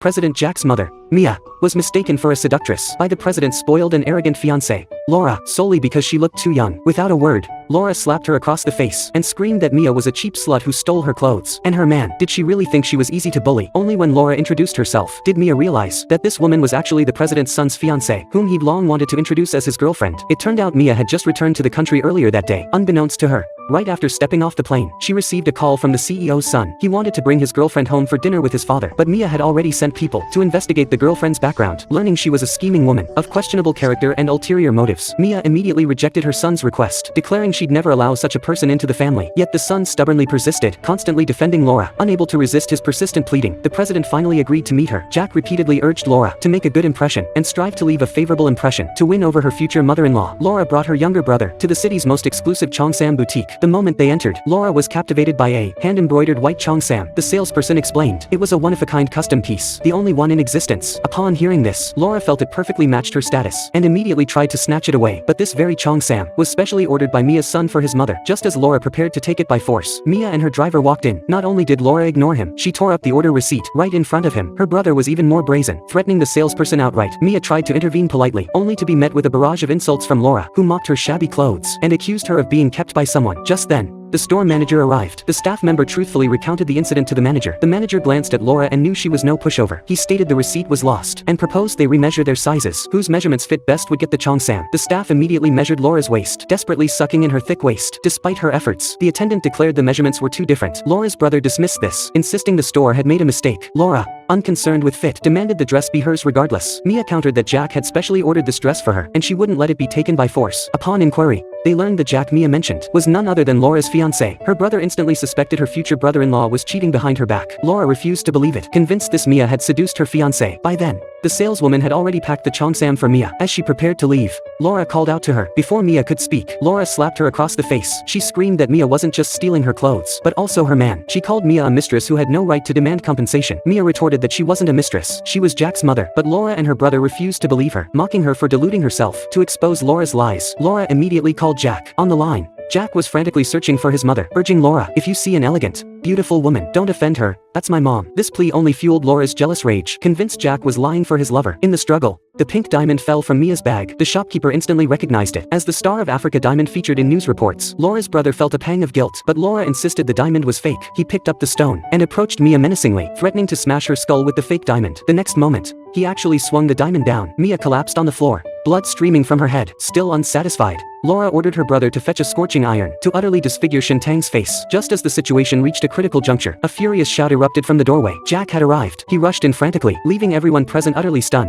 President Jack's mother, Mia, was mistaken for a seductress by the president's spoiled and arrogant fiancée, Laura, solely because she looked too young. Without a word, Laura slapped her across the face and screamed that Mia was a cheap slut who stole her clothes and her man. Did she really think she was easy to bully? Only when Laura introduced herself did Mia realize that this woman was actually the president's son's fiancée, whom he'd long wanted to introduce as his girlfriend. It turned out Mia had just returned to the country earlier that day, unbeknownst to her. Right after stepping off the plane, she received a call from the CEO's son. He wanted to bring his girlfriend home for dinner with his father, but Mia had already sent people to investigate the girlfriend's background. Learning she was a scheming woman of questionable character and ulterior motives, Mia immediately rejected her son's request, declaring she'd never allow such a person into the family. Yet the son stubbornly persisted, constantly defending Laura. Unable to resist his persistent pleading, the president finally agreed to meet her. Jack repeatedly urged Laura to make a good impression and strive to leave a favorable impression to win over her future mother-in-law. Laura brought her younger brother to the city's most exclusive Cheongsam boutique. The moment they entered, Laura was captivated by a hand-embroidered white Cheongsam. The salesperson explained it was a one-of-a-kind custom piece, the only one in existence. Upon hearing this, Laura felt it perfectly matched her status and immediately tried to snatch it away. But this very Cheongsam was specially ordered by Mia's son for his mother. Just as Laura prepared to take it by force, Mia and her driver walked in. Not only did Laura ignore him, she tore up the order receipt right in front of him. Her brother was even more brazen, threatening the salesperson outright. Mia tried to intervene politely, only to be met with a barrage of insults from Laura, who mocked her shabby clothes and accused her of being kept by someone. Just then, the store manager arrived. The staff member truthfully recounted the incident to the manager. The manager glanced at Laura and knew she was no pushover. He stated the receipt was lost and proposed they remeasure their sizes. Whose measurements fit best would get the Cheongsam. The staff immediately measured Laura's waist, desperately sucking in her thick waist. Despite her efforts, the attendant declared the measurements were too different. Laura's brother dismissed this, insisting the store had made a mistake. Laura, unconcerned with fit, demanded the dress be hers regardless. Mia countered that Jack had specially ordered this dress for her, and she wouldn't let it be taken by force. Upon inquiry, they learned the Jack Mia mentioned was none other than Laura's fiancé. Her brother instantly suspected her future brother-in-law was cheating behind her back. Laura refused to believe it, convinced this Mia had seduced her fiancé. By then, the saleswoman had already packed the Cheongsam for Mia. As she prepared to leave, Laura called out to her. Before Mia could speak, Laura slapped her across the face. She screamed that Mia wasn't just stealing her clothes, but also her man. She called Mia a mistress who had no right to demand compensation. Mia retorted that she wasn't a mistress, she was Jack's mother. But Laura and her brother refused to believe her, mocking her for deluding herself. To expose Laura's lies, Laura immediately called Jack. On the line, Jack was frantically searching for his mother, urging Laura, if you see an elegant, beautiful woman, don't offend her, that's my mom. This plea only fueled Laura's jealous rage, convinced Jack was lying for his lover. In the struggle, the pink diamond fell from Mia's bag. The shopkeeper instantly recognized it as the Star of Africa diamond featured in news reports. Laura's brother felt a pang of guilt, but Laura insisted the diamond was fake. He picked up the stone and approached Mia menacingly, threatening to smash her skull with the fake diamond. The next moment, he actually swung the diamond down. Mia collapsed on the floor, blood streaming from her head. Still unsatisfied, Laura ordered her brother to fetch a scorching iron to utterly disfigure Shintang's face. Just as the situation reached a critical juncture, a furious shout erupted from the doorway. Jack had arrived. He rushed in frantically, leaving everyone present utterly stunned.